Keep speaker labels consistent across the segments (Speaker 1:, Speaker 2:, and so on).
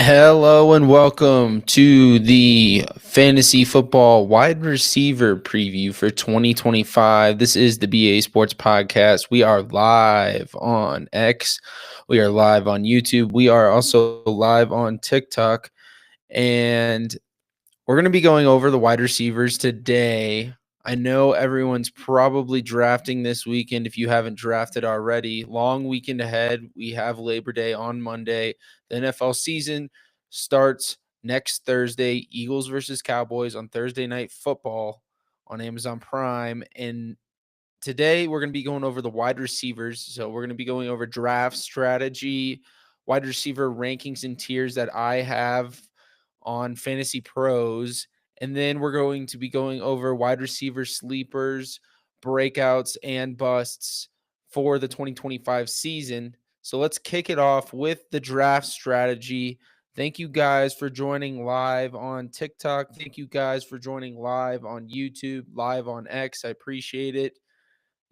Speaker 1: Hello and welcome to the fantasy football wide receiver preview for 2025. This is the BA Sports Podcast. We are live on X. We are live on YouTube. We are also live on TikTok. And we're going to be going over the wide receivers today. I know everyone's probably drafting this weekend if you haven't drafted already. Long weekend ahead. We have Labor Day on Monday. The NFL season starts next Thursday. Eagles versus Cowboys on Thursday Night Football on Amazon Prime. And today we're going to be going over the wide receivers. So we're going to be going over draft strategy, wide receiver rankings and tiers that I have on Fantasy Pros. And then we're going to be going over wide receiver sleepers, breakouts, and busts for the 2025 season. So let's kick it off with the draft strategy. Thank you guys for joining live on TikTok. Thank you guys for joining live on YouTube, live on X. I appreciate it.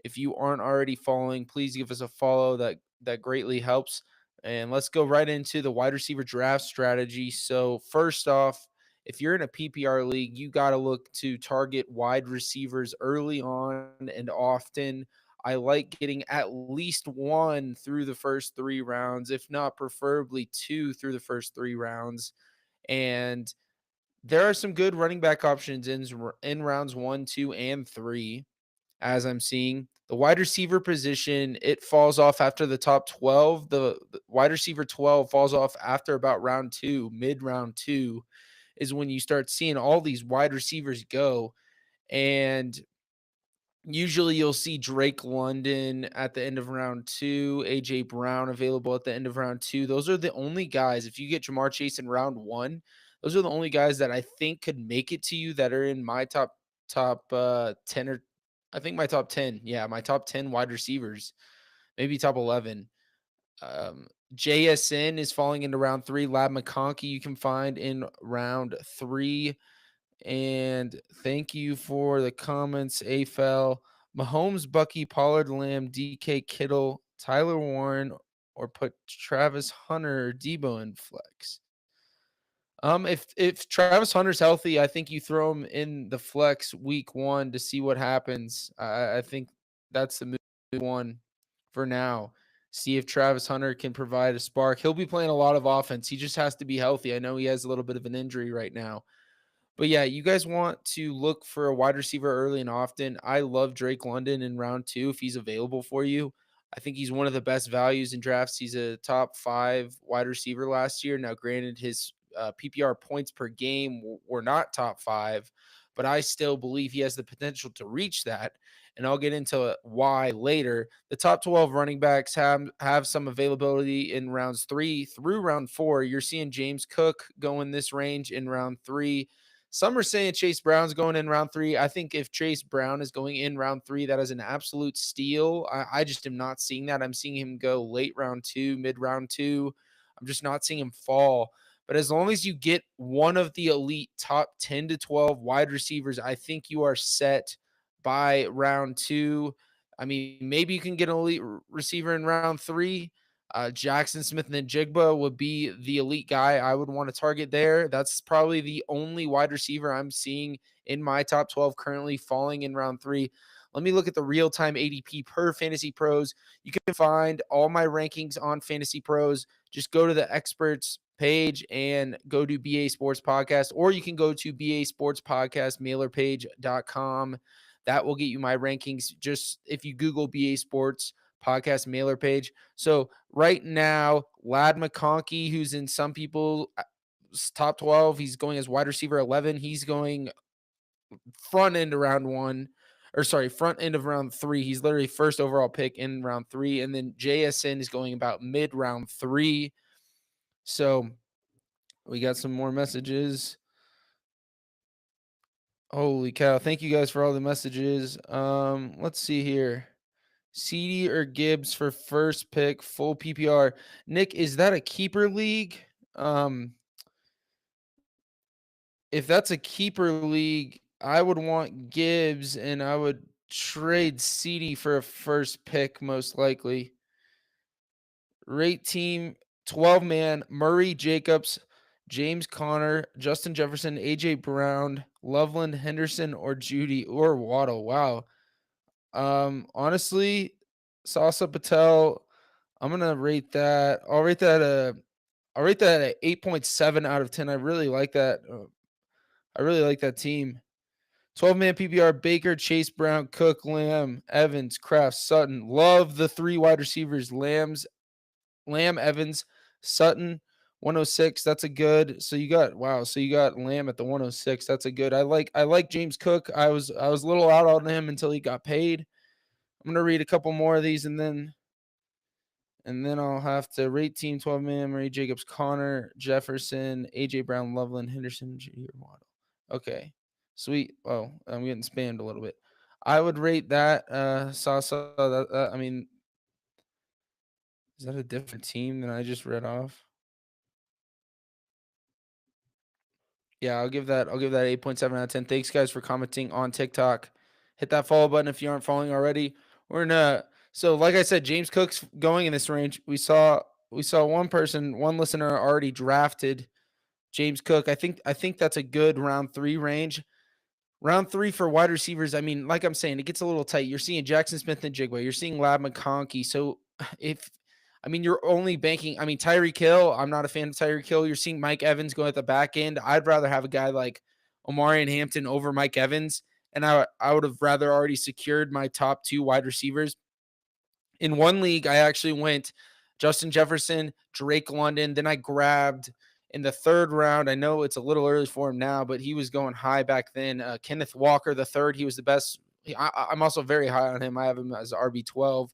Speaker 1: If you aren't already following, please give us a follow. That greatly helps. And let's go right into the wide receiver draft strategy. So first off, if you're in a PPR league, you got to look to target wide receivers early on and often. I like getting at least one through the first 3 rounds, if not preferably two through the first 3 rounds. And there are some good running back options in rounds 1, 2, and 3 as I'm seeing. The wide receiver position, it falls off after the top 12. The wide receiver 12 falls off after about round 2, mid round 2 is when you start seeing all these wide receivers go. And usually you'll see Drake London at the end of round 2, AJ Brown available at the end of round 2. Those are the only guys. If you get Jamar Chase in round 1, those are the only guys that I think could make it to you that are in my top 10, or I think my top 10. Yeah, my top 10 wide receivers, maybe top 11. JSN is falling into round 3. Lab McConkey you can find in round 3. And thank you for the comments, AFL. Mahomes, Bucky, Pollard, Lamb, DK, Kittle, Tyler Warren, or put Travis Hunter or Debo in flex. If Travis Hunter's healthy, I think you throw him in the flex week 1 to see what happens. I think that's the move one for now. See if Travis Hunter can provide a spark. He'll be playing a lot of offense. He just has to be healthy. I know he has a little bit of an injury right now. But yeah, you guys want to look for a wide receiver early and often. I love Drake London in round 2 if he's available for you. I think he's one of the best values in drafts. He's a top 5 wide receiver last year. Now, granted, his PPR points per game were not top 5, but I still believe he has the potential to reach that. And I'll get into why later. The top 12 running backs have some availability in rounds 3 through round 4. You're seeing James Cook go in this range in round 3. Some are saying Chase Brown's going in round 3. I think if Chase Brown is going in round 3, that is an absolute steal. I just am not seeing that. I'm seeing him go late round 2, mid round 2. I'm just not seeing him fall. But as long as you get one of the elite top 10 to 12 wide receivers, I think you are set by round 2. I mean, maybe you can get an elite receiver in round 3. Jackson Smith-Njigba would be the elite guy I would want to target there. That's probably the only wide receiver I'm seeing in my top 12 currently falling in round 3. Let me look at the real-time ADP per Fantasy Pros. You can find all my rankings on Fantasy Pros. Just go to the experts page and go to BA Sports Podcast, or you can go to BA Sports Podcast mailerpage.com. That will get you my rankings. Just if you Google BA Sports Podcast mailer page. So right now, Lad McConkey, who's in some people top 12, he's going as wide receiver 11. He's going front end of round 1, or sorry, front end of round 3. He's literally first overall pick in round 3. And then JSN is going about mid round 3. So we got some more messages. Holy cow. Thank you guys for all the messages. Let's see here. CD or Gibbs for first pick, full PPR. Nick, is that a keeper league? If that's a keeper league, I would want Gibbs and I would trade CD for a first pick, most likely. Rate team 12-man, Murray, Jacobs, James Conner, Justin Jefferson, AJ Brown, Loveland, Henderson, or Judy or Waddle. Wow. Honestly, Sasa Patel, I'm gonna rate that. I'll rate that at 8.7 out of 10. I really like that. I really like that team. 12-man PPR: Baker, Chase Brown, Cook, Lamb, Evans, Kraft, Sutton. Love the three wide receivers: Lamb, Evans, Sutton. 106. That's a good. So you got wow. So you got Lamb at the 106. That's a good. I like James Cook. I was a little out on him until he got paid. I'm gonna read a couple more of these and then I'll have to rate team 12 man, Murray Jacobs, Connor, Jefferson, AJ Brown, Loveland, Henderson, Judy, or Waddle. Okay. Sweet. Oh, I'm getting spammed a little bit. I would rate that Sasa. I mean, is that a different team than I just read off? Yeah, I'll give that 8.7 out of 10. Thanks guys for commenting on TikTok. Hit that follow button if you aren't following already. We're in so like I said, James Cook's going in this range. We saw one listener already drafted James Cook. I think that's a good round 3 range. Round 3 for wide receivers. I mean, like I'm saying, it gets a little tight. You're seeing Jackson Smith and Jigway. You're seeing Lab McConkey. So if I mean, you're only banking. I mean, Tyreek Hill. I'm not a fan of Tyreek Hill. You're seeing Mike Evans go at the back end. I'd rather have a guy like Omarion Hampton over Mike Evans, and I would have rather already secured my top 2 wide receivers. In one league, I actually went Justin Jefferson, Drake London. Then I grabbed in the 3rd round. I know it's a little early for him now, but he was going high back then. Kenneth Walker, the third. He was the best. I'm also very high on him. I have him as RB12.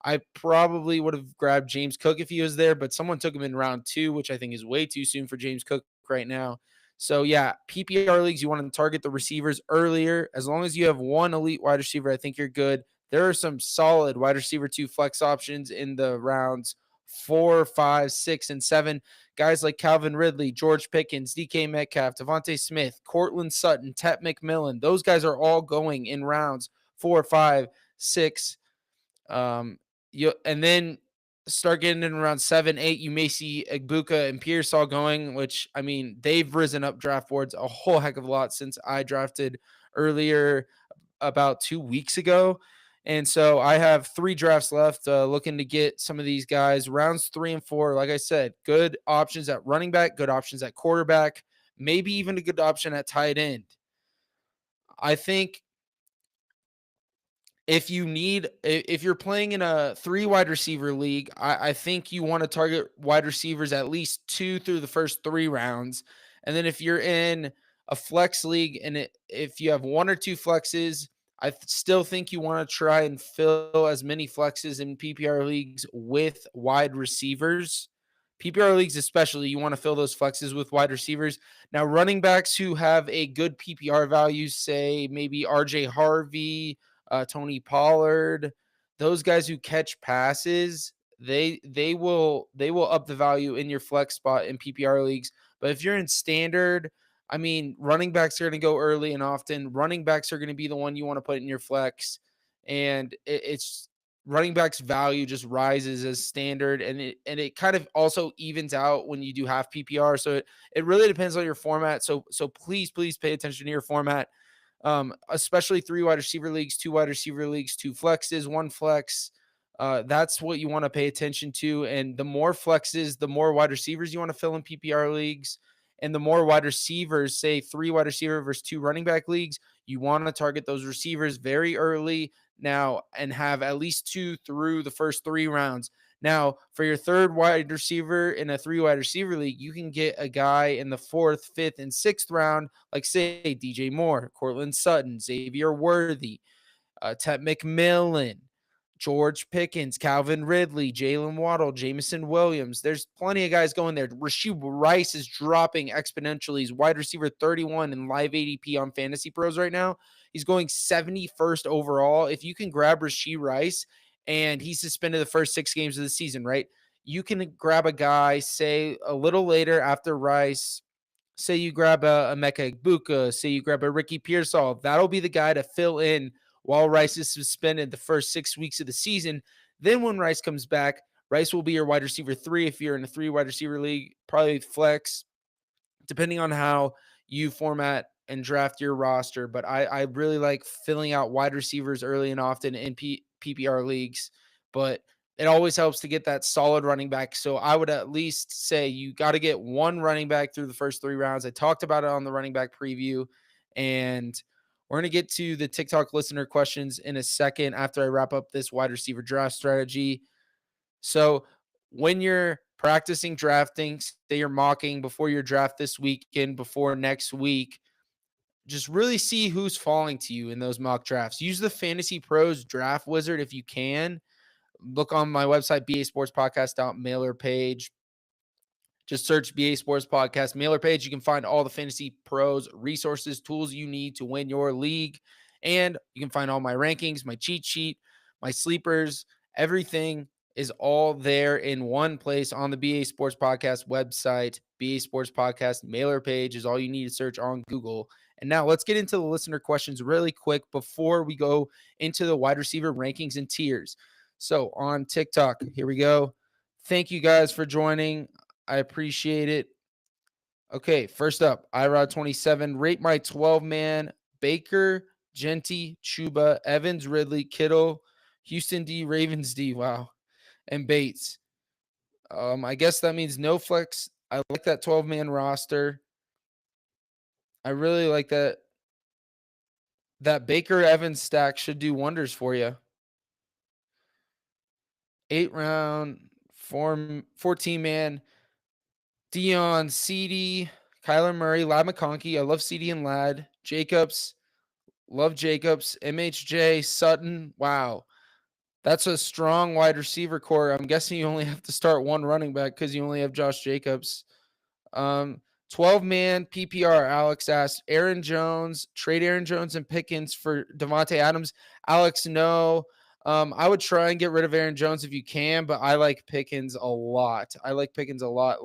Speaker 1: I probably would have grabbed James Cook if he was there, but someone took him in round 2, which I think is way too soon for James Cook right now. So yeah, PPR leagues, you want to target the receivers earlier. As long as you have one elite wide receiver, I think you're good. There are some solid wide receiver 2 flex options in the rounds 4, 5, 6, and 7. Guys like Calvin Ridley, George Pickens, DK Metcalf, Devontae Smith, Cortland Sutton, Tet McMillan. Those guys are all going in rounds 4, 5, 6. And then start getting in around 7, 8. You may see Egbuka and Pearsall going, which I mean they've risen up draft boards a whole heck of a lot since I drafted earlier about 2 weeks ago. And so I have 3 drafts left, looking to get some of these guys. Rounds 3 and 4, like I said, good options at running back, good options at quarterback, maybe even a good option at tight end. I think if you're playing in a 3 wide receiver league, I think you want to target wide receivers at least 2 through the first 3 rounds. And then if you're in a flex league if you have 1 or 2 flexes, still think you want to try and fill as many flexes in PPR leagues with wide receivers. PPR leagues, especially, you want to fill those flexes with wide receivers. Now, running backs who have a good PPR value, say maybe RJ Harvey, Tony Pollard, those guys who catch passes, they will up the value in your flex spot in PPR leagues. But if you're in standard, I mean, running backs are going to go early and often. Running backs are going to be the one you want to put in your flex, and it's running backs value just rises as standard, and it kind of also evens out when you do half PPR. So it really depends on your format. So please pay attention to your format, especially 3 wide receiver leagues, 2 wide receiver leagues, 2 flexes, 1 flex. That's what you want to pay attention to. And the more flexes, the more wide receivers you want to fill in PPR leagues. And the more wide receivers, say 3 wide receiver versus 2 running back leagues, you want to target those receivers very early now and have at least 2 through the first 3 rounds. Now, for your 3rd wide receiver in a 3 wide receiver league, you can get a guy in the 4th, 5th, and 6th round, like say DJ Moore, Cortland Sutton, Xavier Worthy, Tet McMillan, George Pickens, Calvin Ridley, Jalen Waddle, Jameson Williams. There's plenty of guys going there. Rashee Rice is dropping exponentially. He's wide receiver 31 in live ADP on Fantasy Pros right now. He's going 71st overall. If you can grab Rashee Rice and he's suspended the first 6 games of the season, right? You can grab a guy, say a little later after Rice. Say you grab a Emeka Egbuka, say you grab a Ricky Pearsall. That'll be the guy to fill in while Rice is suspended the first 6 weeks of the season. Then when Rice comes back, Rice will be your wide receiver 3 if you're in a 3 wide receiver league, probably flex. depending on how you format and draft your roster. But I really like filling out wide receivers early and often in PPR leagues. But it always helps to get that solid running back. So I would at least say you got to get one running back through the first 3 rounds. I talked about it on the running back preview, and we're going to get to the TikTok listener questions in a second after I wrap up this wide receiver draft strategy. So when you're practicing drafting, say you're mocking before your draft this weekend, before next week, just really see who's falling to you in those mock drafts. Use the Fantasy Pros Draft Wizard if you can. Look on my website, basportspodcast.mailer page. Just search BA Sports Podcast mailer page. You can find all the Fantasy Pros resources, tools you need to win your league. And you can find all my rankings, my cheat sheet, my sleepers, everything is all there in one place on the BA Sports Podcast website. BA Sports Podcast mailer page is all you need to search on Google. And now let's get into the listener questions really quick before we go into the wide receiver rankings and tiers. So on TikTok, here we go. Thank you guys for joining. I appreciate it. Okay, first up, iRod27. Rate my 12-man Baker, Genty, Chuba, Evans, Ridley, Kittle, Houston D, Ravens D. Wow. And Bates. I guess that means no flex. I like that 12-man roster. I really like that. That Baker Evans stack should do wonders for you. 8-round, 14-man. Dion, CD, Kyler Murray, Lad McConkey. I love CD and Lad. Jacobs, love Jacobs. MHJ, Sutton. Wow. That's a strong wide receiver core. I'm guessing you only have to start one running back because you only have Josh Jacobs. 12-man PPR, Alex asked. Aaron Jones, trade Aaron Jones and Pickens for Devontae Adams. Alex, no. I would try and get rid of Aaron Jones if you can, but I like Pickens a lot. I like Pickens a lot.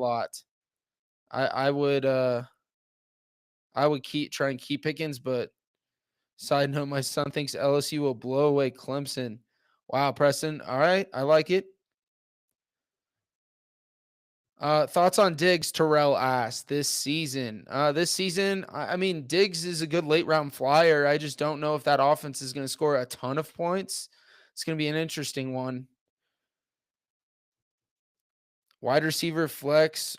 Speaker 1: I would try and keep Pickens, but side note, my son thinks LSU will blow away Clemson. Wow, Preston. All right, I like it. Thoughts on Diggs? Terrell asked this season. I mean, Diggs is a good late round flyer. I just don't know if that offense is going to score a ton of points. It's going to be an interesting one. Wide receiver flex.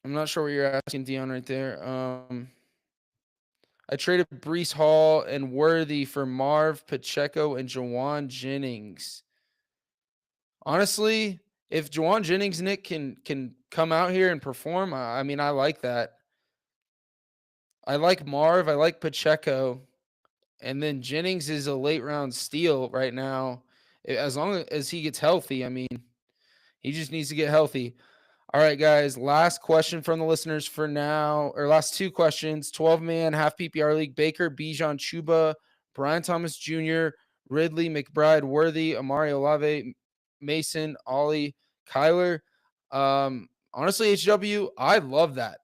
Speaker 1: I'm not sure what you're asking, Dion, right there. I traded Breece Hall and Worthy for Marv Pacheco and Jawan Jennings. Honestly, if Jawan Jennings, Nick, can come out here and perform, I mean, I like that. I like Marv. I like Pacheco. And then Jennings is a late round steal right now. As long as he gets healthy, I mean, he just needs to get healthy. All right, guys. Last question from the listeners for now, or last two questions. 12-man half PPR league: Baker, Bijan, Chuba, Brian Thomas Jr., Ridley, McBride, Worthy, Amari Olave, Mason, Ollie, Kyler. Honestly, HW, I love that.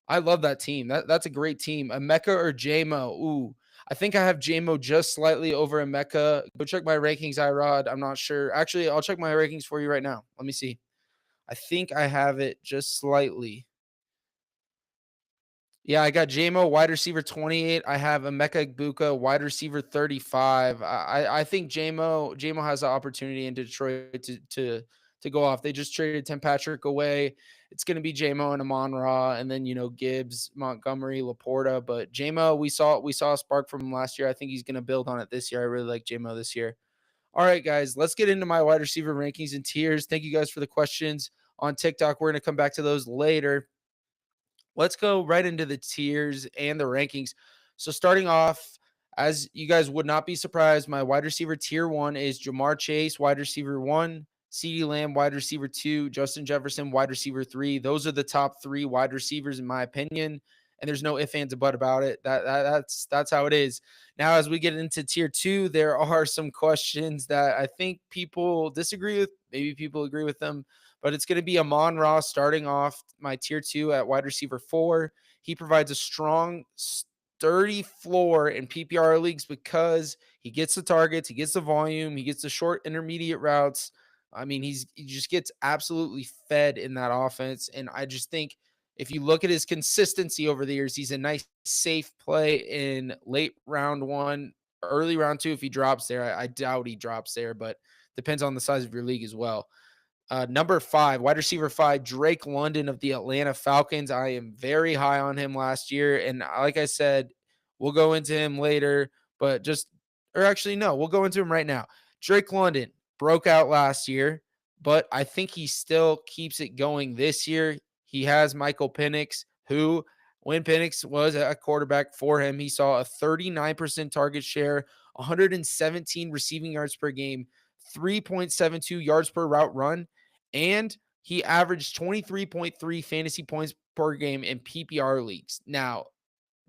Speaker 1: I love that team. That's a great team. Emeka or JMO? Ooh, I think I have JMO just slightly over Emeka. Go check my rankings, iRod. I'm not sure. Actually, I'll check my rankings for you right now. Let me see. I think I have it just slightly. Yeah, I got JMO wide receiver 28. I have Emeka Egbuka wide receiver 35. I think JMO has an opportunity in Detroit to go off. They just traded Tim Patrick away. It's going to be JMO and Amon-Ra, and then Gibbs, Montgomery, Laporta. But JMO, we saw a spark from him last year. I think he's going to build on it this year. I really like JMO this year. All right, guys, let's get into my wide receiver rankings and tiers. Thank you guys for the questions on TikTok. We're going to come back to those later. Let's go right into the tiers and the rankings. So starting off, as you guys would not be surprised, my wide receiver tier 1 is Jamar Chase, wide receiver 1, CeeDee Lamb, wide receiver 2, Justin Jefferson, wide receiver 3. Those are the top 3 wide receivers in my opinion, and there's no ifs, ands, or buts about it. That's how it is. Now, as we get into tier 2, there are some questions that I think people disagree with. Maybe people agree with them. But it's going to be Amon-Ra starting off my tier 2 at wide receiver 4. He provides a strong, sturdy floor in PPR leagues because he gets the targets, he gets the volume, he gets the short intermediate routes. I mean, he just gets absolutely fed in that offense. And I just think if you look at his consistency over the years, he's a nice safe play in late round one, early round two. If he drops there, I doubt he drops there, but depends on the size of your league as well. Number 5, wide receiver 5, Drake London of the Atlanta Falcons. I am very high on him last year. And like I said, we'll go into him later, but or actually, no, we'll go into him right now. Drake London broke out last year, but I think he still keeps it going this year. He has Michael Penix, who, when Penix was a quarterback for him, he saw a 39% target share, 117 receiving yards per game, 3.72 yards per route run, and he averaged 23.3 fantasy points per game in PPR leagues. Now,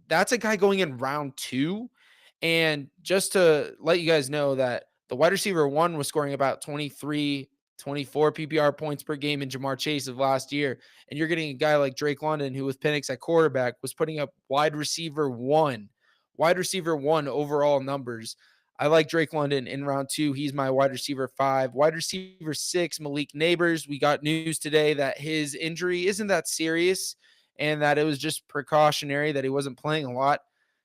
Speaker 1: that's a guy going in round 2. And just to let you guys know that the wide receiver 1 was scoring about 23, 24 PPR points per game in Jamar Chase of last year. And you're getting a guy like Drake London, who with Penix at quarterback was putting up wide receiver 1 overall numbers. I like Drake London in round 2. He's my wide receiver 5. Wide receiver 6, Malik Neighbors. We got news today that his injury isn't that serious and that it was just precautionary, that he wasn't playing a lot.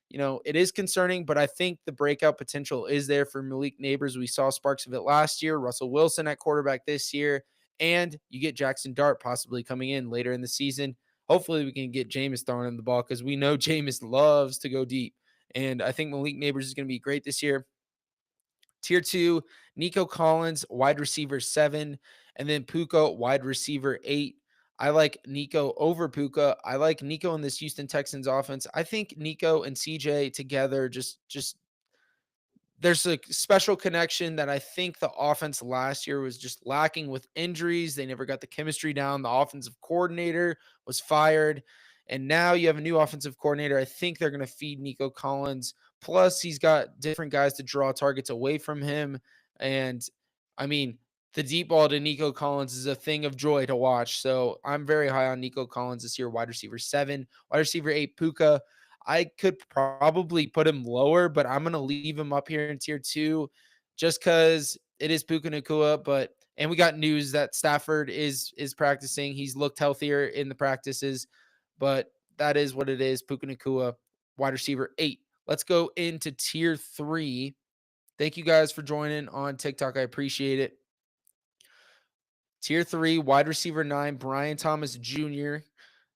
Speaker 1: It is concerning, but I think the breakout potential is there for Malik Neighbors. We saw sparks of it last year. Russell Wilson at quarterback this year, and you get Jackson Dart possibly coming in later in the season. Hopefully, we can get Jameis throwing in the ball because we know Jameis loves to go deep. And I think Malik Neighbors is going to be great this year. Tier 2, Nico Collins, wide receiver 7, and then Puka, wide receiver 8. I like Nico over Puka. I like Nico in this Houston Texans offense. I think Nico and CJ together just there's a special connection that I think the offense last year was just lacking with injuries. They never got the chemistry down. The offensive coordinator was fired. And now you have a new offensive coordinator. I think they're going to feed Nico Collins. Plus, he's got different guys to draw targets away from him. And I mean, the deep ball to Nico Collins is a thing of joy to watch. So I'm very high on Nico Collins this year, wide receiver 7, wide receiver 8, Puka. I could probably put him lower, but I'm going to leave him up here in tier 2 just because it is Puka Nacua. And we got news that Stafford is practicing. He's looked healthier in the practices, but that is what it is. Puka Nacua, wide receiver 8. Let's go into tier 3. Thank you guys for joining on TikTok. I appreciate it. Tier 3, wide receiver 9, Brian Thomas Jr.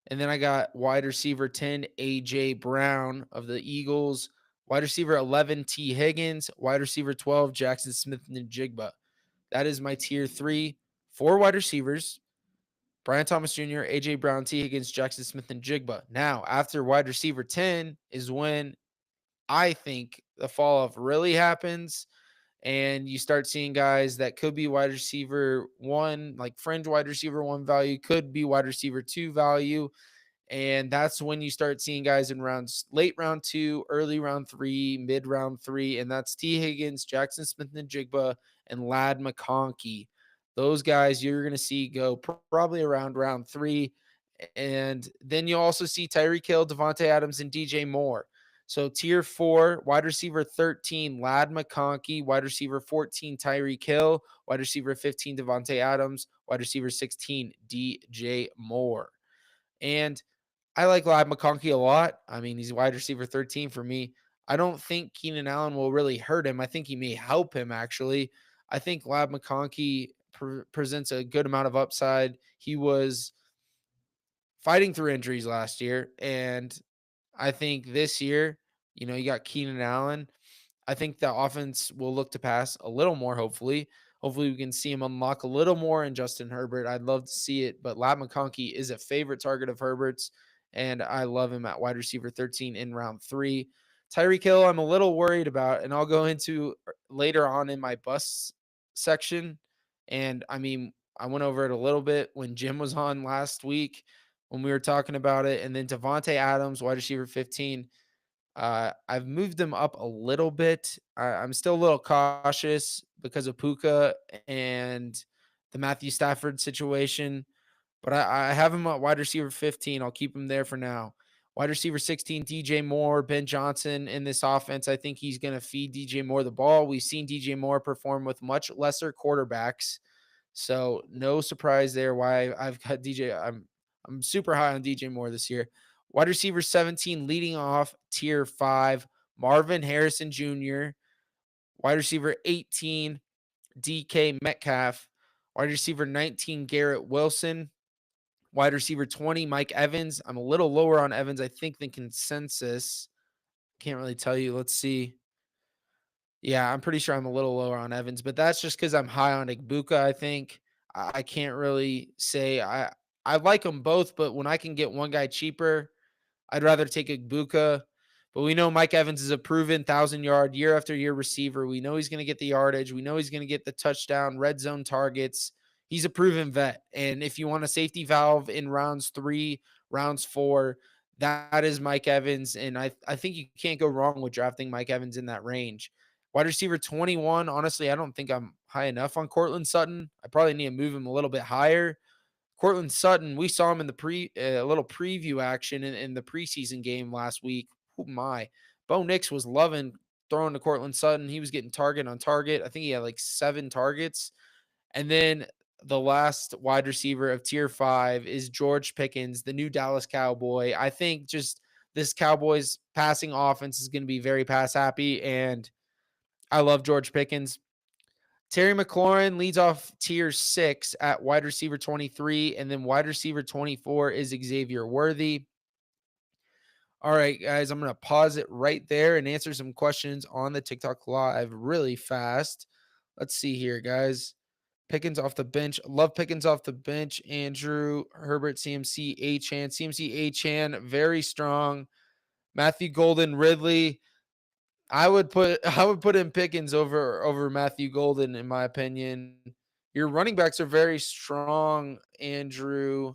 Speaker 1: And then I got wide receiver 10, A.J. Brown of the Eagles. Wide receiver 11, T. Higgins. Wide receiver 12, Jackson Smith-Njigba. That is my tier 3. 4 wide receivers, Brian Thomas Jr., A.J. Brown, T. Higgins, Jackson Smith-Njigba. Now, after wide receiver 10 is when I think the fall off really happens. And you start seeing guys that could be wide receiver 1, like fringe wide receiver 1 value, could be wide receiver 2 value. And that's when you start seeing guys in late round 2, early round 3, mid round 3. And that's T. Higgins, Jackson Smith-Njigba, and Ladd McConkey. Those guys you're going to see go probably around round 3. And then you'll also see Tyreek Hill, Devontae Adams, and DJ Moore. So tier 4, wide receiver 13, Ladd McConkey, wide receiver 14, Tyreek Hill, wide receiver 15, Devontae Adams, wide receiver 16, DJ Moore. And I like Ladd McConkey a lot. I mean, he's wide receiver 13 for me. I don't think Keenan Allen will really hurt him. I think he may help him, actually. I think Ladd McConkey presents a good amount of upside. He was fighting through injuries last year, and I think this year, you got Keenan Allen. I think the offense will look to pass a little more, hopefully. Hopefully, we can see him unlock a little more in Justin Herbert. I'd love to see it, but Ladd McConkey is a favorite target of Herbert's, and I love him at wide receiver 13 in round 3. Tyreek Hill, I'm a little worried about, and I'll go into later on in my bust section. And I mean, I went over it a little bit when Jim was on last week when we were talking about it. And then Devontae Adams, wide receiver 15. I've moved him up a little bit. I'm still a little cautious because of Puka and the Matthew Stafford situation, but I have him at wide receiver 15. I'll keep him there for now. Wide receiver 16, DJ Moore, Ben Johnson in this offense. I think he's going to feed DJ Moore the ball. We've seen DJ Moore perform with much lesser quarterbacks. So no surprise there why I've got I'm super high on DJ Moore this year. Wide receiver 17, leading off tier 5, Marvin Harrison Jr. Wide receiver 18, DK Metcalf. Wide receiver 19, Garrett Wilson. Wide receiver 20, Mike Evans. I'm a little lower on Evans, I think, than consensus. Can't really tell you. Let's see. Yeah, I'm pretty sure I'm a little lower on Evans, but that's just because I'm high on Igbuka, I think. I can't really say I like them both, but when I can get one guy cheaper, I'd rather take Igbuka. But we know Mike Evans is a proven 1,000-yard year after year receiver. We know he's going to get the yardage. We know he's going to get the touchdown, red zone targets. He's a proven vet. And if you want a safety valve in rounds 3, rounds 4, that is Mike Evans. And I think you can't go wrong with drafting Mike Evans in that range. Wide receiver 21, honestly, I don't think I'm high enough on Courtland Sutton. I probably need to move him a little bit higher. Courtland Sutton, we saw him in the a little preview action in the preseason game last week. Oh my. Bo Nix was loving throwing to Courtland Sutton. He was getting target on target. I think he had like 7 targets. And then the last wide receiver of tier 5 is George Pickens, the new Dallas Cowboy. I think just this Cowboys passing offense is going to be very pass happy, and I love George Pickens. Terry McLaurin leads off tier 6 at wide receiver 23, and then wide receiver 24 is Xavier Worthy. All right, guys, I'm going to pause it right there and answer some questions on the TikTok live really fast. Let's see here, guys. Pickens off the bench. Love Pickens off the bench. Andrew, Herbert, CMC, Achane. CMC, Achane, very strong. Matthew Golden, Ridley. I would put in Pickens over Matthew Golden, in my opinion. Your running backs are very strong, Andrew.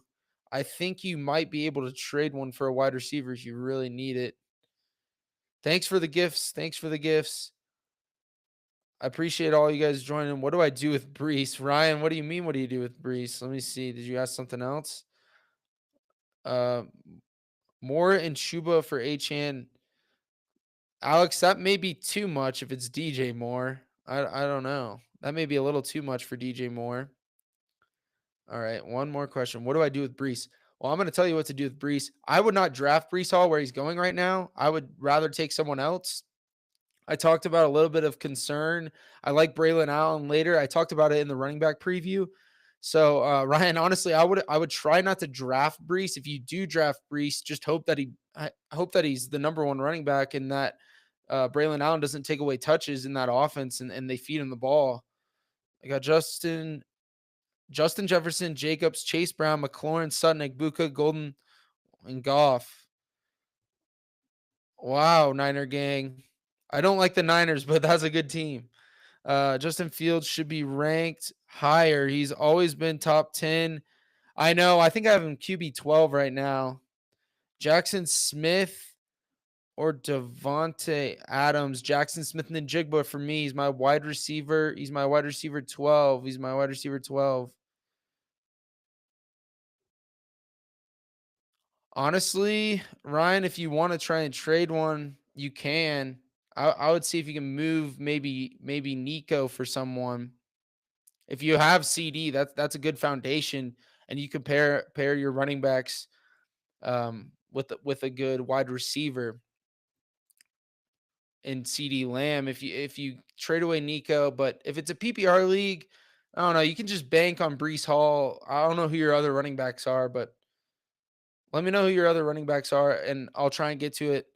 Speaker 1: I think you might be able to trade one for a wide receiver if you really need it. Thanks for the gifts. I appreciate all you guys joining. What do I do with Brees? Ryan, what do you mean? What do you do with Brees? Let me see. Did you ask something else? Moore and Chuba for Achane. Alex, that may be too much if it's DJ Moore. I don't know. That may be a little too much for DJ Moore. All right, one more question. What do I do with Brees? Well, I'm going to tell you what to do with Brees. I would not draft Brees Hall where he's going right now. I would rather take someone else. I talked about a little bit of concern. I like Braylon Allen later. I talked about it in the running back preview. So Ryan, honestly, I would try not to draft Brees. If you do draft Brees, just hope that he's the number 1 running back, and that Braylon Allen doesn't take away touches in that offense, and they feed him the ball. I got Justin Jefferson, Jacobs, Chase Brown, McLaurin, Sutton, Igbuka, Golden, and Goff. Wow, Niner gang. I don't like the Niners, but that's a good team. Justin Fields should be ranked higher. He's always been top 10. I know. I think I have him QB 12 right now. Jackson Smith or Devontae Adams. Jackson Smith and Jigba for me. He's my wide receiver. He's my wide receiver 12. Honestly, Ryan, if you want to try and trade one, you can. I would see if you can move maybe Nico for someone. If you have CD, that's a good foundation, and you can pair your running backs with a good wide receiver in CD Lamb. If you trade away Nico, but if it's a PPR league, I don't know. You can just bank on Brees Hall. I don't know who your other running backs are, but let me know who your other running backs are, and I'll try and get to it.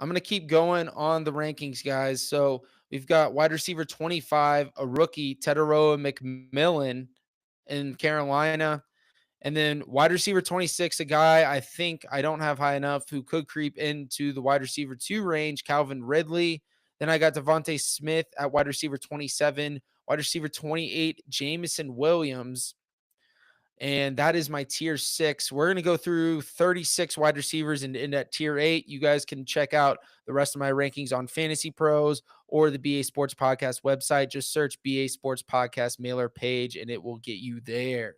Speaker 1: I'm going to keep going on the rankings, guys. So we've got wide receiver 25, a rookie, Teteroa McMillan in Carolina. And then wide receiver 26, a guy I think I don't have high enough who could creep into the wide receiver 2 range, Calvin Ridley. Then I got Devontae Smith at wide receiver 27, wide receiver 28, Jameson Williams. And that is my tier 6. We're going to go through 36 wide receivers in at tier 8. You guys can check out the rest of my rankings on Fantasy Pros or the BA Sports Podcast website. Just search BA Sports Podcast mailer page and it will get you there.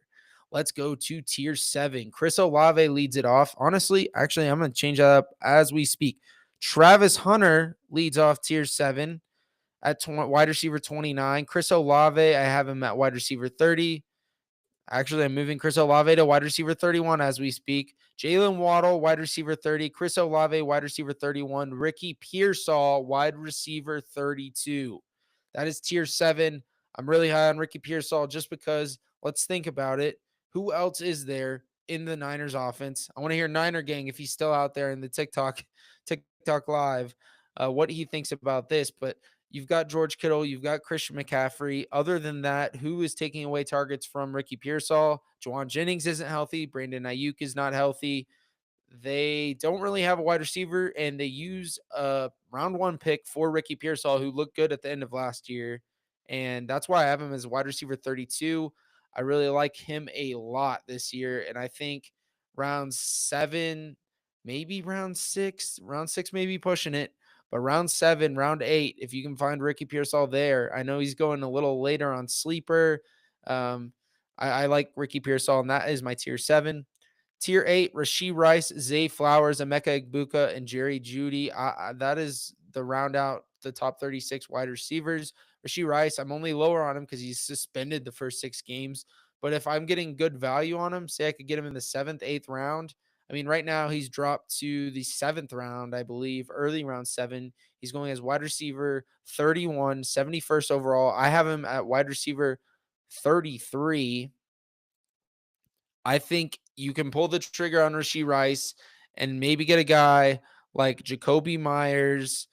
Speaker 1: Let's go to tier 7. Chris Olave leads it off. Honestly, actually, I'm going to change that up as we speak. Travis Hunter leads off tier 7 at wide receiver 29. Chris Olave, I have him at wide receiver 30. Actually, I'm moving Chris Olave to wide receiver 31 as we speak. Jalen Waddle, wide receiver 30. Chris Olave, wide receiver 31. Ricky Pearsall, wide receiver 32. That is tier 7. I'm really high on Ricky Pearsall just because let's think about it. Who else is there in the Niners offense? I want to hear Niner Gang if he's still out there in the TikTok live, what he thinks about this. But you've got George Kittle, you've got Christian McCaffrey. Other than that, who is taking away targets from Ricky Pearsall? Juwan Jennings isn't healthy. Brandon Ayuk is not healthy. They don't really have a wide receiver, and they use a round 1 pick for Ricky Pearsall, who looked good at the end of last year. And that's why I have him as wide receiver 32. I really like him a lot this year. And I think round 7, maybe round six, maybe pushing it. But round 7, round 8, if you can find Ricky Pearsall there, I know he's going a little later on sleeper. Um, I like Ricky Pearsall, and that is my tier 7. Tier 8, Rashee Rice, Zay Flowers, Emeka Egbuka, and Jerry Judy. That is the round out the top 36 wide receivers. Rashee Rice, I'm only lower on him because he's suspended the first 6 games. But if I'm getting good value on him, say I could get him in the 7th, 8th round. I mean, right now he's dropped to the 7th round, I believe, early round 7. He's going as wide receiver 31, 71st overall. I have him at wide receiver 33. I think you can pull the trigger on Rashee Rice and maybe get a guy like Jacoby Myers,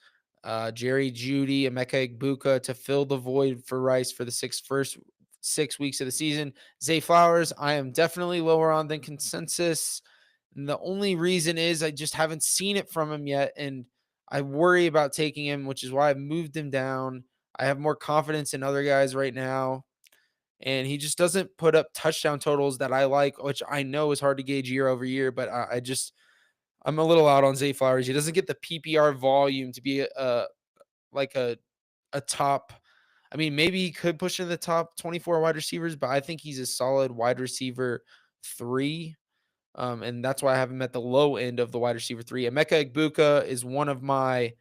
Speaker 1: Jerry Judy, Emeka Egbuka to fill the void for Rice for the first 6 weeks of the season. Zay Flowers, I am definitely lower on than consensus. And the only reason is I just haven't seen it from him yet. And I worry about taking him, which is why I've moved him down. I have more confidence in other guys right now, and he just doesn't put up touchdown totals that I like, which I know is hard to gauge year over year. But I'm a little out on Zay Flowers. He doesn't get the PPR volume to be like a top. I mean, maybe he could push in the top 24 wide receivers, but I think he's a solid wide receiver 3. And that's why I have him at the low end of the wide receiver 3. Emeka Egbuka is one of my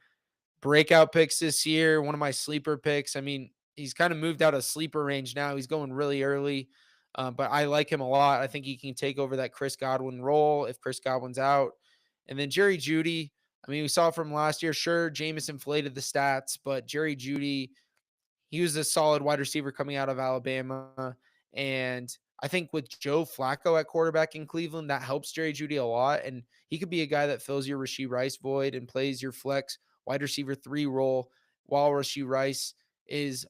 Speaker 1: breakout picks this year, one of my sleeper picks. I mean, he's kind of moved out of sleeper range now. He's going really early, but I like him a lot. I think he can take over that Chris Godwin role if Chris Godwin's out. And then Jerry Judy. I mean, we saw from last year. Sure, Jameis inflated the stats, but Jerry Judy, he was a solid wide receiver coming out of Alabama. And I think with Joe Flacco at quarterback in Cleveland, that helps Jerry Judy a lot. And he could be a guy that fills your Rashee Rice void and plays your flex wide receiver 3 role while Rashee Rice is,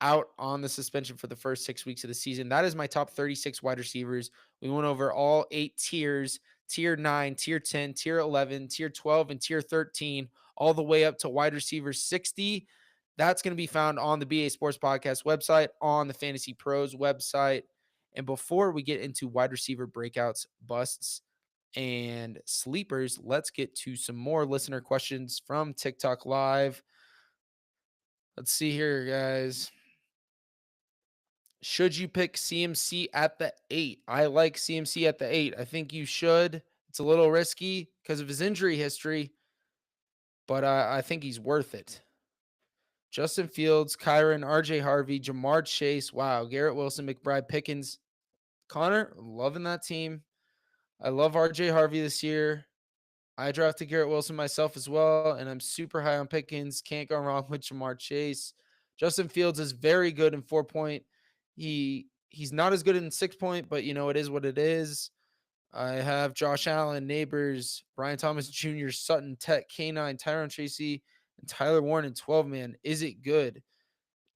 Speaker 1: out on the suspension for the first 6 weeks of the season. That is my top 36 wide receivers. We went over all 8 tiers: tier 9, tier 10, tier 11, tier 12, and tier 13, all the way up to wide receiver 60. That's going to be found on the BA Sports Podcast website, on the Fantasy Pros website. And before we get into wide receiver breakouts, busts, and sleepers, let's get to some more listener questions from TikTok Live. Let's see here, guys. Should you pick CMC at the 8? I like CMC at the 8. I think you should. It's a little risky because of his injury history, but I think he's worth it. Justin Fields, Kyron, RJ Harvey, Jamar Chase. Wow. Garrett Wilson, McBride Pickens. Connor, loving that team. I love RJ Harvey this year. I drafted Garrett Wilson myself as well, and I'm super high on Pickens. Can't go wrong with Jamar Chase. Justin Fields is very good in 4-point. He's not as good in 6-point, but it is what it is. I have Josh Allen, Neighbors, Brian Thomas Jr., Sutton, Tech, K9, Tyron Tracy, and Tyler Warren in 12-man. Is it good?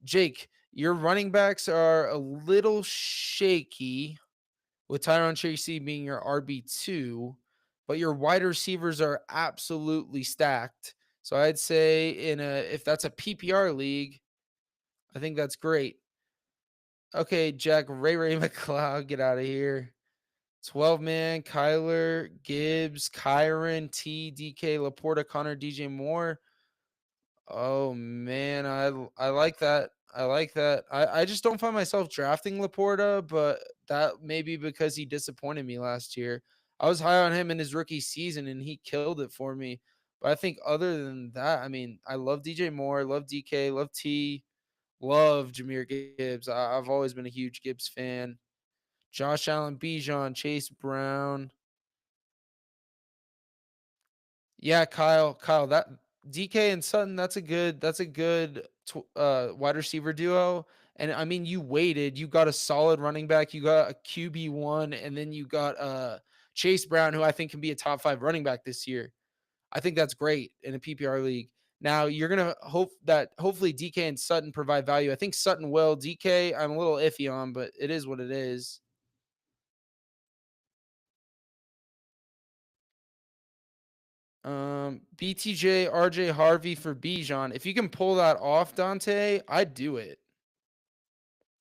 Speaker 1: Jake, your running backs are a little shaky with Tyron Tracy being your RB2, but your wide receivers are absolutely stacked. So I'd say if that's a PPR league, I think that's great. Okay, Jack, Ray McLeod, get out of here. 12-man, Kyler, Gibbs, Kyron, T, DK, Laporta, Connor, DJ Moore. Oh man, I like that. I like that. I just don't find myself drafting Laporta, but that may be because he disappointed me last year. I was high on him in his rookie season and he killed it for me. But I think other than that, I mean, I love DJ Moore, love DK, love T, Love Jameer Gibbs. I've always been a huge Gibbs fan. Josh Allen, Bijan, Chase Brown. Yeah, Kyle, that DK and Sutton, that's a good wide receiver duo. And I mean, you waited, you got a solid running back, you got a QB1, and then you got Chase Brown, who I think can be a top 5 running back this year. I think that's great in a PPR league. Now you're gonna hope that hopefully DK and Sutton provide value. I think Sutton will. DK, I'm a little iffy on, but it is what it is. BTJ, RJ Harvey for Bijan. If you can pull that off, Dante, I'd do it.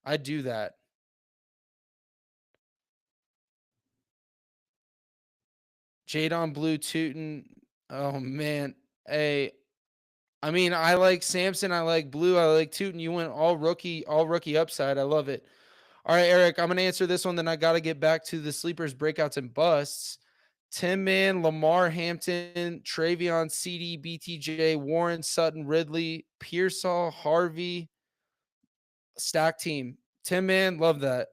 Speaker 1: I'd do that. Jadon Blue Tootin. Oh man. Hey, I mean, I like Samson, I like Blue, I like Tootin. You went all rookie upside. I love it. All right, Eric, I'm gonna answer this one. Then I gotta get back to the sleepers, breakouts, and busts. Tim Man, Lamar Hampton, Travion, CD, BTJ, Warren, Sutton, Ridley, Pearsall, Harvey, stack team. Tim Man, love that.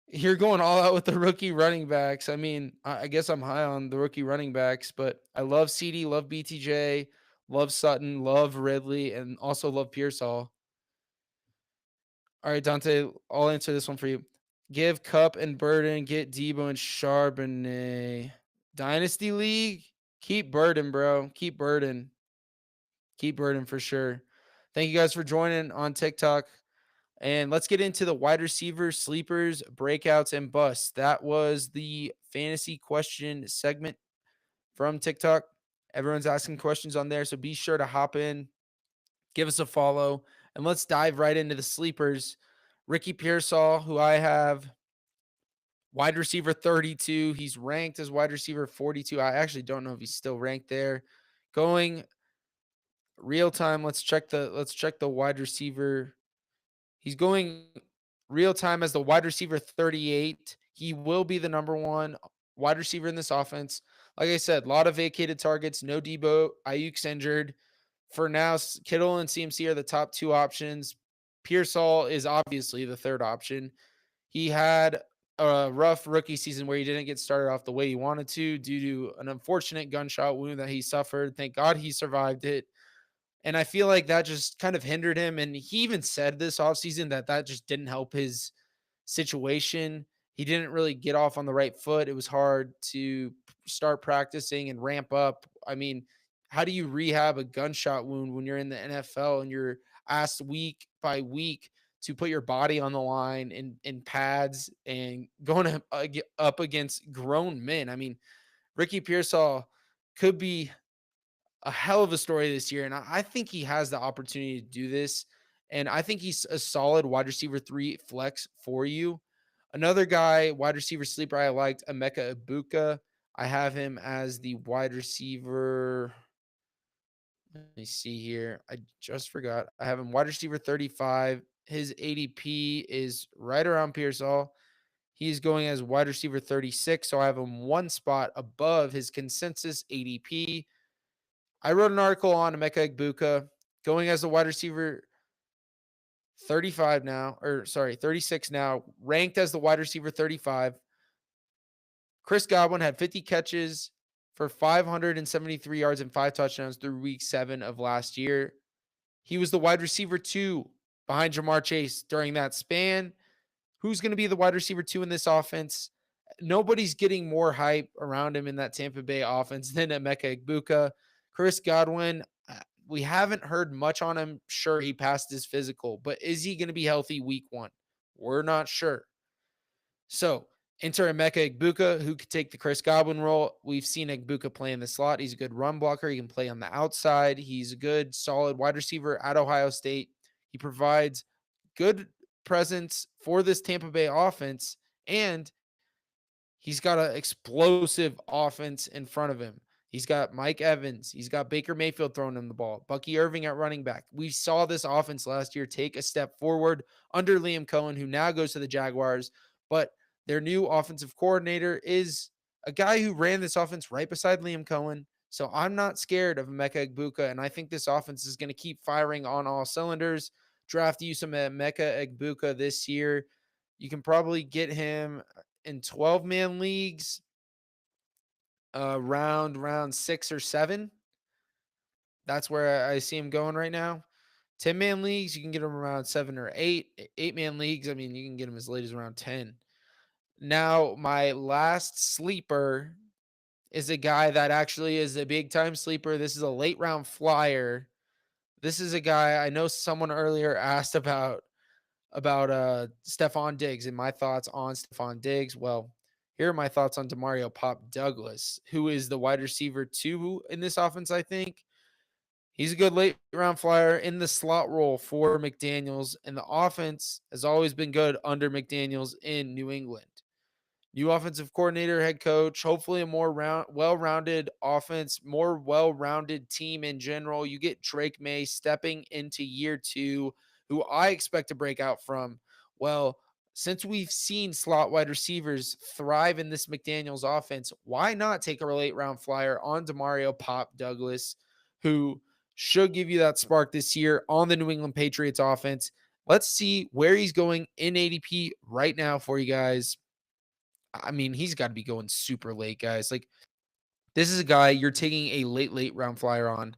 Speaker 1: You're going all out with the rookie running backs. I mean, I guess I'm high on the rookie running backs, but I love CD, love BTJ, love Sutton, love Ridley, and also love Pearsall. All right, Dante, I'll answer this one for you. Give Cup and Burden, get Debo and Charbonnet. Dynasty League, keep Burden, bro. Keep Burden. Keep Burden for sure. Thank you guys for joining on TikTok. And let's get into the wide receivers, sleepers, breakouts, and busts. That was the fantasy question segment from TikTok. Everyone's asking questions on there. So be sure to hop in, give us a follow, and let's dive right into the sleepers. Ricky Pearsall, who I have wide receiver 32. He's ranked as wide receiver 42. I actually don't know if he's still ranked there. Going real time, let's check the wide receiver. He's going real time as the wide receiver 38. He will be the number one wide receiver in this offense. Like I said, a lot of vacated targets, no Debo. Ayuk's injured. For now, Kittle and CMC are the top 2 options. Pearsall is obviously the third option. He had a rough rookie season where he didn't get started off the way he wanted to due to an unfortunate gunshot wound that he suffered. Thank God he survived it. And I feel like that just kind of hindered him. And he even said this offseason that just didn't help his situation. He didn't really get off on the right foot. It was hard to start practicing and ramp up. I mean, how do you rehab a gunshot wound when you're in the NFL and you're asked week by week to put your body on the line in pads and going up against grown men? I mean, Ricky Pearsall could be a hell of a story this year, and I think he has the opportunity to do this. And I think he's a solid wide receiver 3 flex for you. Another guy, wide receiver sleeper I liked, Emeka Ibuka. I have him as the wide receiver. Let me see here. I just forgot. I have him wide receiver 35. His ADP is right around Pearsall. He's going as wide receiver 36, so I have him one spot above his consensus ADP. I wrote an article on Emeka Egbuka going as the wide receiver 35 now, or sorry, 36 now, ranked as the wide receiver 35. Chris Godwin had 50 catches for 573 yards and 5 touchdowns through week 7 of last year. He was the wide receiver 2 behind Jamar Chase during that span. Who's going to be the wide receiver 2 in this offense? Nobody's getting more hype around him in that Tampa Bay offense than Emeka Egbuka. Chris Godwin, we haven't heard much on him. Sure, he passed his physical, but is he going to be healthy week 1? We're not sure. So enter Emeka Egbuka, who could take the Chris Godwin role. We've seen Egbuka play in the slot. He's a good run blocker. He can play on the outside. He's a good, solid wide receiver at Ohio State. He provides good presence for this Tampa Bay offense, and he's got an explosive offense in front of him. He's got Mike Evans. He's got Baker Mayfield throwing him the ball. Bucky Irving at running back. We saw this offense last year take a step forward under Liam Cohen, who now goes to the Jaguars. But their new offensive coordinator is a guy who ran this offense right beside Liam Cohen. So I'm not scared of Emeka Egbuka, and I think this offense is going to keep firing on all cylinders. Draft you some Emeka Egbuka this year. You can probably get him in 12-man leagues, round 6 or 7. That's where I see him going right now. 10-man leagues, you can get him around 7 or 8. 8-man leagues, I mean, you can get him as late as around 10. Now, my last sleeper is a guy that actually is a big time sleeper. This is a late round flyer. This is a guy I know someone earlier asked about Stephon Diggs and my thoughts on Stephon Diggs. Well, here are my thoughts on Demario Pop Douglas, who is the wide receiver 2 in this offense, I think. He's a good late round flyer in the slot role for McDaniels, and the offense has always been good under McDaniels in New England. New offensive coordinator, head coach, hopefully a more well-rounded offense, more well-rounded team in general. You get Drake May stepping into year 2, who I expect to break out from. Well, since we've seen slot wide receivers thrive in this McDaniels offense, why not take a late round flyer on Demario Pop Douglas, who should give you that spark this year on the New England Patriots offense? Let's see where he's going in ADP right now for you guys. I mean, he's got to be going super late, guys. Like, this is a guy you're taking a late round flyer on,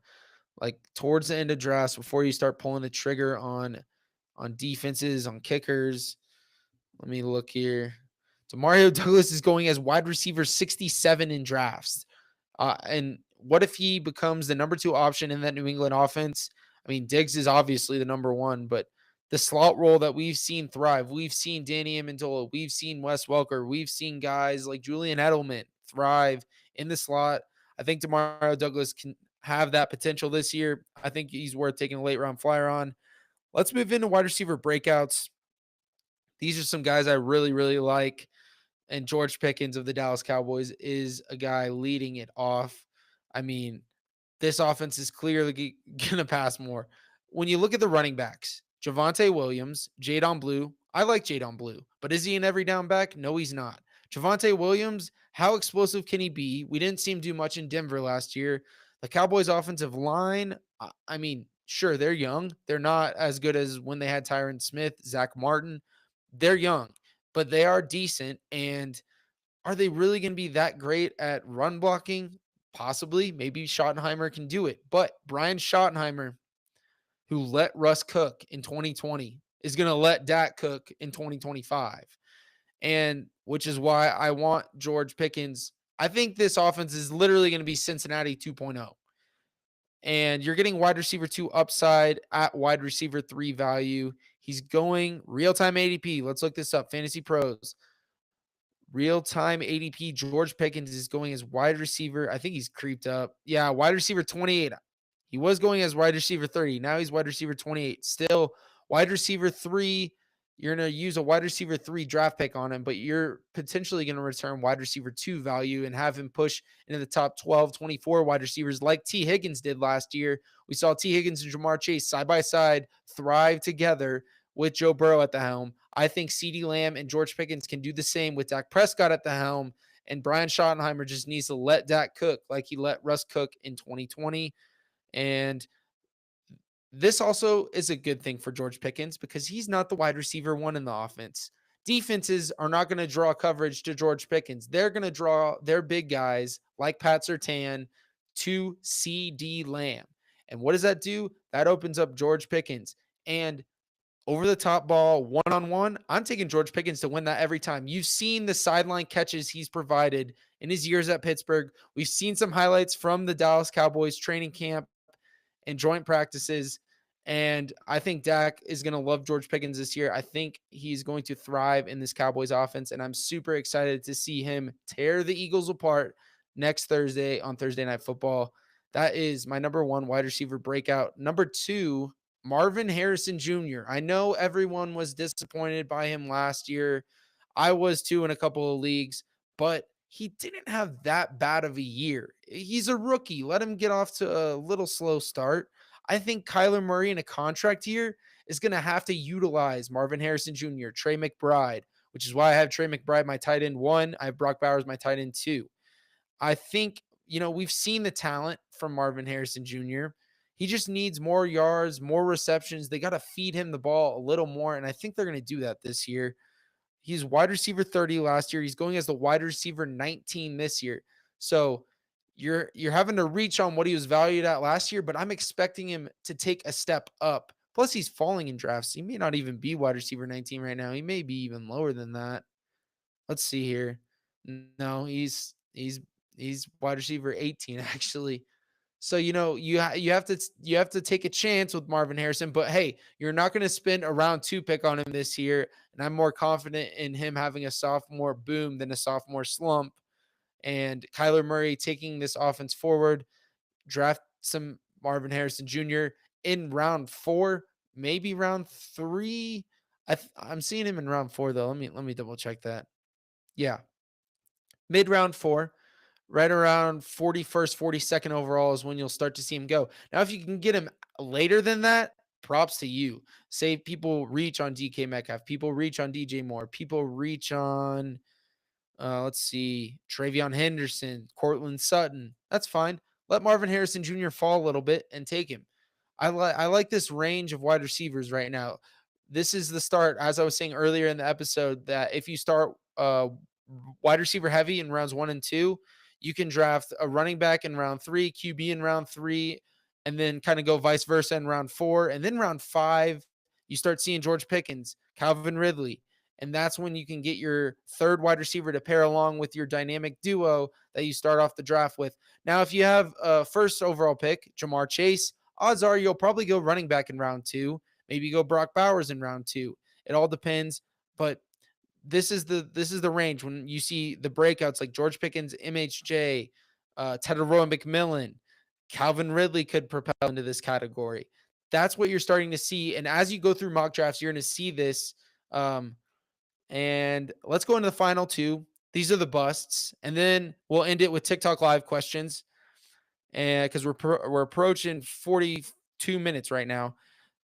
Speaker 1: like towards the end of drafts before you start pulling the trigger on defenses, on kickers. Let me look here. Demario Douglas is going as wide receiver 67 in drafts. And what if he becomes the number 2 option in that New England offense? I mean, Diggs is obviously the number 1, but the slot role that we've seen thrive, we've seen Danny Amendola, we've seen Wes Welker, we've seen guys like Julian Edelman thrive in the slot. I think Demario Douglas can have that potential this year. I think he's worth taking a late round flyer on. Let's move into wide receiver breakouts. These are some guys I really like, and George Pickens of the Dallas Cowboys is a guy leading it off. I mean, this offense is clearly going to pass more. When you look at the running backs, Javonte Williams, Jadon Blue, I like Jadon Blue, but is he an every down back? No, he's not. Javonte Williams, how explosive can he be? We didn't see him do much in Denver last year. The Cowboys offensive line, I mean, sure, they're young. They're not as good as when they had Tyron Smith, Zach Martin. They're young, but they are decent. And are they really going to be that great at run blocking? Possibly. Maybe Schottenheimer can do it. But Brian Schottenheimer, who let Russ cook in 2020, is going to let Dak cook in 2025. And which is why I want George Pickens. I think this offense is literally going to be Cincinnati 2.0. And you're getting wide receiver 2 upside at wide receiver 3 value. He's going real-time ADP. Let's look this up. Fantasy Pros. Real-time ADP, George Pickens is going as wide receiver. I think he's creeped up. Yeah, wide receiver 28. He was going as wide receiver 30. Now he's wide receiver 28. Still, wide receiver 3, you're going to use a wide receiver 3 draft pick on him, but you're potentially going to return wide receiver 2 value and have him push into the top 12, 24 wide receivers like T. Higgins did last year. We saw T. Higgins and Jamar Chase side by side thrive together with Joe Burrow at the helm. I think CeeDee Lamb and George Pickens can do the same with Dak Prescott at the helm, and Brian Schottenheimer just needs to let Dak cook like he let Russ cook in 2020. And this also is a good thing for George Pickens because he's not the wide receiver 1 in the offense. Defenses are not going to draw coverage to George Pickens. They're going to draw their big guys like Pat Surtain to CeeDee Lamb. And what does that do? That opens up George Pickens. And over the top ball, one-on-one, I'm taking George Pickens to win that every time. You've seen the sideline catches he's provided in his years at Pittsburgh. We've seen some highlights from the Dallas Cowboys training camp and joint practices. And I think Dak is going to love George Pickens this year. I think he's going to thrive in this Cowboys offense. And I'm super excited to see him tear the Eagles apart next Thursday on Thursday Night Football. That is my number 1 wide receiver breakout. Number 2, Marvin Harrison Jr. I know everyone was disappointed by him last year. I was too in a couple of leagues, but he didn't have that bad of a year. He's a rookie. Let him get off to a little slow start. I think Kyler Murray in a contract year is going to have to utilize Marvin Harrison Jr., Trey McBride, which is why I have Trey McBride my tight end 1. I have Brock Bowers my tight end 2. I think we've seen the talent from Marvin Harrison Jr. He just needs more yards, more receptions. They got to feed him the ball a little more. And I think they're going to do that this year. He's wide receiver 30 last year. He's going as the wide receiver 19 this year. So you're having to reach on what he was valued at last year, but I'm expecting him to take a step up. Plus, he's falling in drafts. He may not even be wide receiver 19 right now. He may be even lower than that. Let's see here. No, he's wide receiver 18 actually. So you have to take a chance with Marvin Harrison, but hey, you're not going to spend a round 2 pick on him this year, and I'm more confident in him having a sophomore boom than a sophomore slump. And Kyler Murray taking this offense forward, draft some Marvin Harrison Jr. in round 4, maybe round 3. I'm seeing him in round 4 though. Let me double check that. Yeah, mid round 4, right around 41st, 42nd overall is when you'll start to see him go. Now, if you can get him later than that, props to you. Say people reach on DK Metcalf, people reach on DJ Moore, people reach on, let's see, Travion Henderson, Cortland Sutton. That's fine. Let Marvin Harrison Jr. fall a little bit and take him. I like this range of wide receivers right now. This is the start, as I was saying earlier in the episode, that if you start wide receiver heavy in rounds 1 and 2, you can draft a running back in round 3, QB in round 3, and then kind of go vice versa in round 4. And then round 5, you start seeing George Pickens, Calvin Ridley. And that's when you can get your third wide receiver to pair along with your dynamic duo that you start off the draft with. Now, if you have a first overall pick, Ja'Marr Chase, odds are you'll probably go running back in round 2, maybe go Brock Bowers in round 2. It all depends, but this is the range when you see the breakouts like George Pickens, MHJ, Teteroa McMillan, Calvin Ridley could propel into this category. That's what you're starting to see, and as you go through mock drafts, you're going to see this. And let's go into the final 2. These are the busts, and then we'll end it with TikTok live questions. And because we're approaching 42 minutes right now.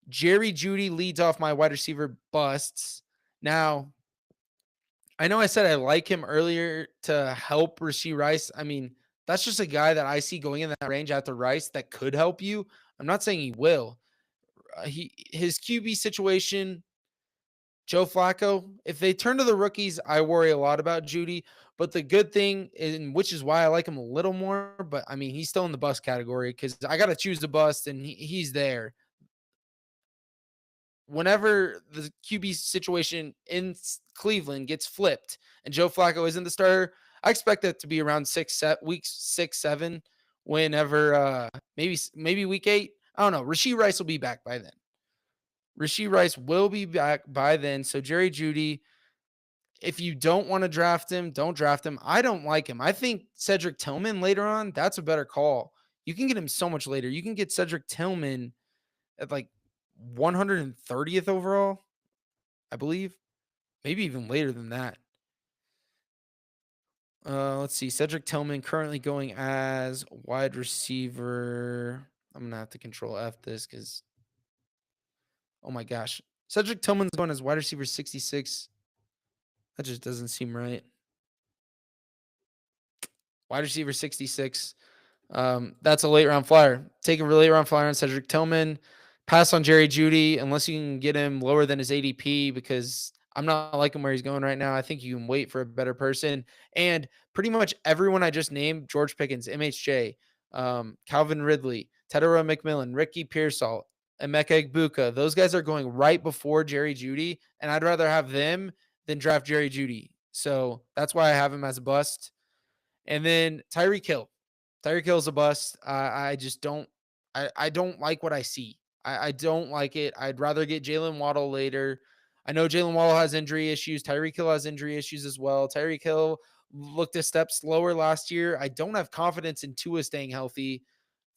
Speaker 1: Jerry Jeudy leads off my wide receiver busts. Now, I know I said I like him earlier to help Rashee Rice. I mean, that's just a guy that I see going in that range after Rice that could help you. I'm not saying he will. His QB situation, Joe Flacco, if they turn to the rookies, I worry a lot about Jeudy. But the good thing, and which is why I like him a little more, but I mean, he's still in the bust category because I got to choose the bust, and he's there. Whenever the QB situation in Cleveland gets flipped and Joe Flacco isn't the starter, I expect that to be around weeks 6, 7, whenever maybe week 8. I don't know. Rashee Rice will be back by then. Rashee Rice will be back by then. So Jerry Jeudy, if you don't want to draft him, don't draft him. I don't like him. I think Cedric Tillman later on, that's a better call. You can get him so much later. You can get Cedric Tillman at like 130th overall, I believe. Maybe even later than that. Let's see. Cedric Tillman currently going as wide receiver. I'm going to have to control F this because, oh my gosh. Cedric Tillman's going as wide receiver 66. That just doesn't seem right. Wide receiver 66. That's a late round flyer. Take a late round flyer on Cedric Tillman. Pass on Jerry Jeudy unless you can get him lower than his ADP because I'm not liking where he's going right now. I think you can wait for a better person. And pretty much everyone I just named, George Pickens, MHJ, Calvin Ridley, Teteroa McMillan, Ricky Pearsall, Emeka Egbuka, those guys are going right before Jerry Jeudy, and I'd rather have them than draft Jerry Jeudy. So that's why I have him as a bust. And then Tyreek Hill. Tyreek Hill's a bust. I just don't. I don't like what I see. I don't like it. I'd rather get Jalen Waddle later. I know Jalen Waddle has injury issues. Tyreek Hill has injury issues as well. Tyreek Hill looked a step slower last year. I don't have confidence in Tua staying healthy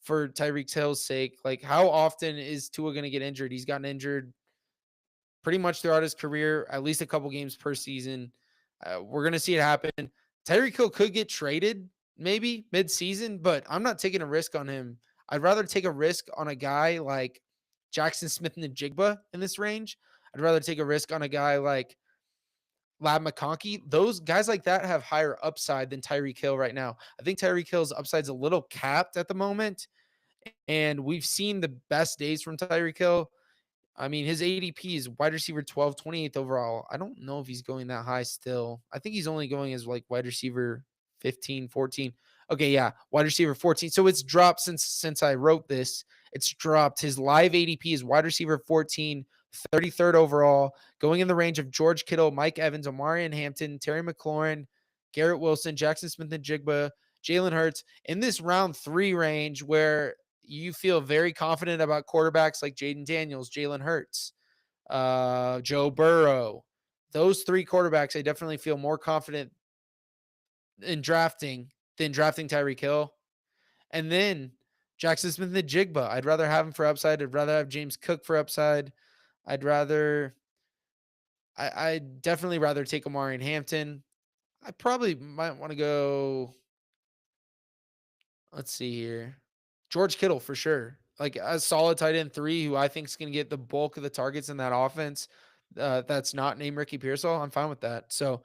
Speaker 1: for Tyreek Hill's sake. Like, how often is Tua going to get injured? He's gotten injured pretty much throughout his career, at least a couple games per season. We're going to see it happen. Tyreek Hill could get traded maybe mid-season, but I'm not taking a risk on him. I'd rather take a risk on a guy like Jackson Smith-Njigba in this range. I'd rather take a risk on a guy like Lab McConkey, those guys like that have higher upside than Tyreek Hill right now. I think Tyreek Hill's upside's a little capped at the moment, and we've seen the best days from Tyreek Hill. I mean, his ADP is wide receiver 12, 28th overall. I don't know if he's going that high still. I think he's only going as like wide receiver 15, 14. Okay, yeah, wide receiver 14. So it's dropped since I wrote this. It's dropped. His live ADP is wide receiver 14, 33rd overall, going in the range of George Kittle, Mike Evans, Omarion Hampton, Terry McLaurin, Garrett Wilson, Jackson Smith and Jigba, Jalen Hurts in this round 3 range where you feel very confident about quarterbacks like Jaden Daniels, Jalen Hurts, Joe Burrow. Those 3 quarterbacks, I definitely feel more confident in drafting than drafting Tyreek Hill. And then Jackson Smith and Jigba. I'd rather have him for upside. I'd rather have James Cook for upside. I'd definitely rather take Omari and Hampton. I probably might want to go. Let's see here. George Kittle for sure. Like a solid tight end 3 who I think is going to get the bulk of the targets in that offense. That's not named Ricky Pearsall. I'm fine with that. So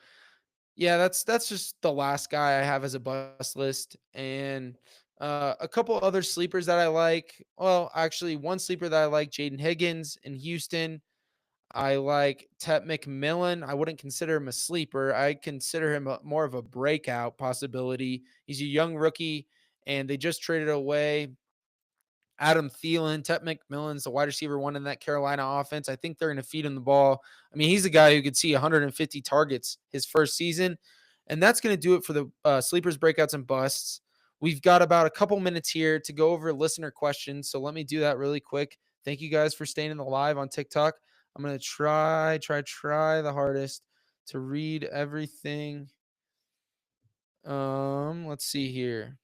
Speaker 1: yeah, that's just the last guy I have as a bust list, and a couple other sleepers that I like. Well, actually, one sleeper that I like, Jaden Higgins in Houston. I like Tet McMillan. I wouldn't consider him a sleeper. I consider him more of a breakout possibility. He's a young rookie, and they just traded away Adam Thielen. Tet McMillan's the wide receiver 1 in that Carolina offense. I think they're going to feed him the ball. I mean, he's a guy who could see 150 targets his first season, and that's going to do it for the sleepers, breakouts, and busts. We've got about a couple minutes here to go over listener questions, so let me do that really quick. Thank you guys for staying in the live on TikTok. I'm going to try the hardest to read everything. Let's see here.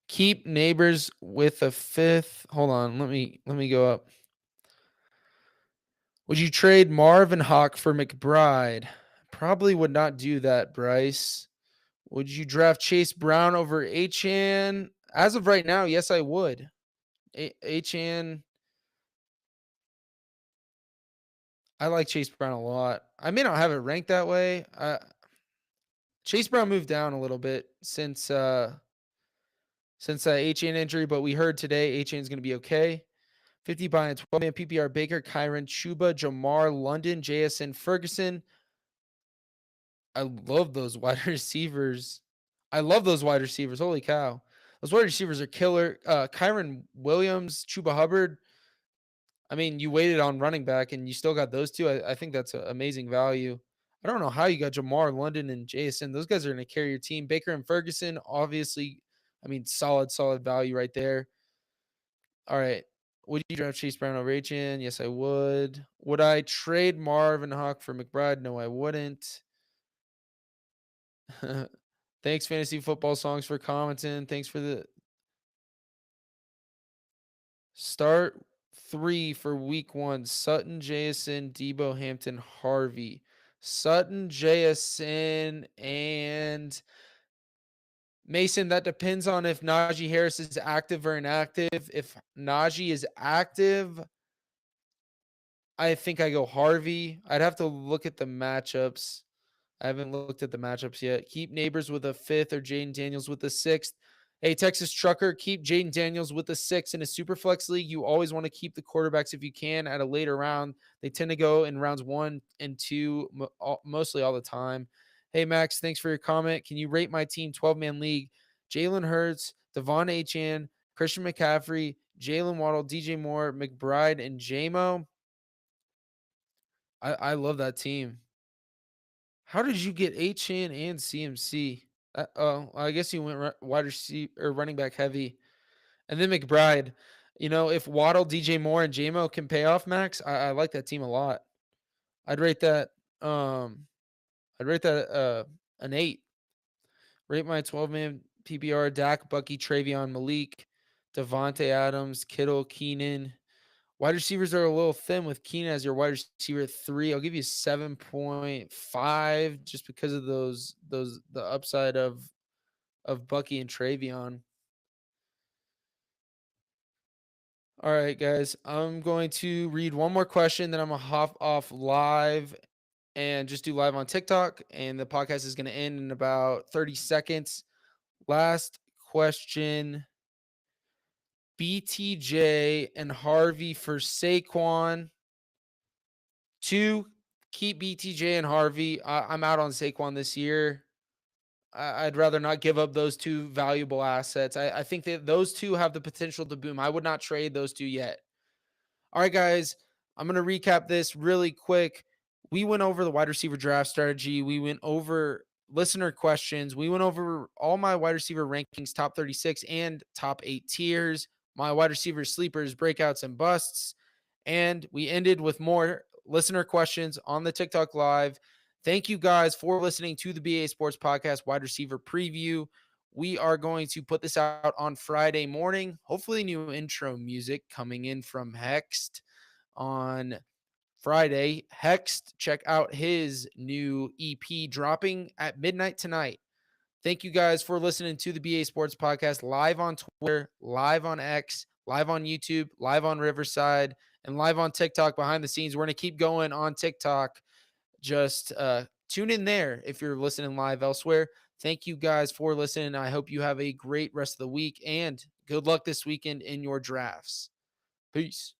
Speaker 1: Keep Neighbors with a 5th. Hold on, let me go up. Would you trade Marvin Hawk for McBride? Probably would not do that, Bryce. Would you draft Chase Brown over Achane? As of right now, yes, I would. Achane, I like Chase Brown a lot. I may not have it ranked that way. Chase Brown moved down a little bit since that Achane injury, but we heard today Achane is going to be okay. 50 by a 12-man PPR, Baker, Kyron, Chuba, Jamar, London, JSN, Ferguson. I love those wide receivers. Holy cow. Those wide receivers are killer. Kyron Williams, Chuba Hubbard. I mean, you waited on running back and you still got those 2. I think that's an amazing value. I don't know how you got Jamar, London, and JSN. Those guys are going to carry your team. Baker and Ferguson, obviously, I mean, solid value right there. All right. Would you draft Chase Brown over Achane? Yes, I would. Would I trade Marvin Hawk for McBride? No, I wouldn't. Thanks, Fantasy Football Songs, for commenting. Thanks for the start 3 for week 1. Sutton, Jason, Debo, Hampton, Harvey. Sutton, Jason, and Mason. That depends on if Najee Harris is active or inactive. If Najee is active, I think I go Harvey. I'd have to look at the matchups. I haven't looked at the matchups yet. Keep Neighbors with a 5th or Jaden Daniels with a 6th. Hey, Texas Trucker, keep Jaden Daniels with a 6 in a super flex league. You always want to keep the quarterbacks if you can at a later round. They tend to go in rounds 1 and 2 mostly all the time. Hey, Max, thanks for your comment. Can you rate my team 12-man league? Jalen Hurts, Devon Achane, Christian McCaffrey, Jalen Waddle, DJ Moore, McBride, and JMO. I love that team. How did you get Achane and CMC? Oh, I guess you went wide receiver or running back heavy, and then McBride. You know, if Waddle, DJ Moore, and JMO can pay off, Max, I like that team a lot. I'd rate that. I'd rate that an 8. Rate my 12-man PPR: Dak, Bucky, Travion, Malik, Devontae Adams, Kittle, Keenan. Wide receivers are a little thin with Keenan as your wide receiver 3. I'll give you 7.5 just because of the upside of Bucky and Travion. All right, guys. I'm going to read one more question, then I'm gonna hop off live and just do live on TikTok. And the podcast is gonna end in about 30 seconds. Last question. BTJ and Harvey for Saquon. Two, keep BTJ and Harvey. I'm out on Saquon this year. I'd rather not give up those two valuable assets. I think that those two have the potential to boom. I would not trade those two yet. All right, guys, I'm going to recap this really quick. We went over the wide receiver draft strategy. We went over listener questions. We went over all my wide receiver rankings, top 36 and top 8 tiers, my wide receiver sleepers, breakouts, and busts. And we ended with more listener questions on the TikTok live. Thank you guys for listening to the BA Sports Podcast wide receiver preview. We are going to put this out on Friday morning. Hopefully, new intro music coming in from Hext on Friday. Hext, check out his new EP dropping at midnight tonight. Thank you guys for listening to the BA Sports Podcast live on Twitter, live on X, live on YouTube, live on Riverside, and live on TikTok behind the scenes. We're going to keep going on TikTok. Just tune in there if you're listening live elsewhere. Thank you guys for listening. I hope you have a great rest of the week and good luck this weekend in your drafts. Peace.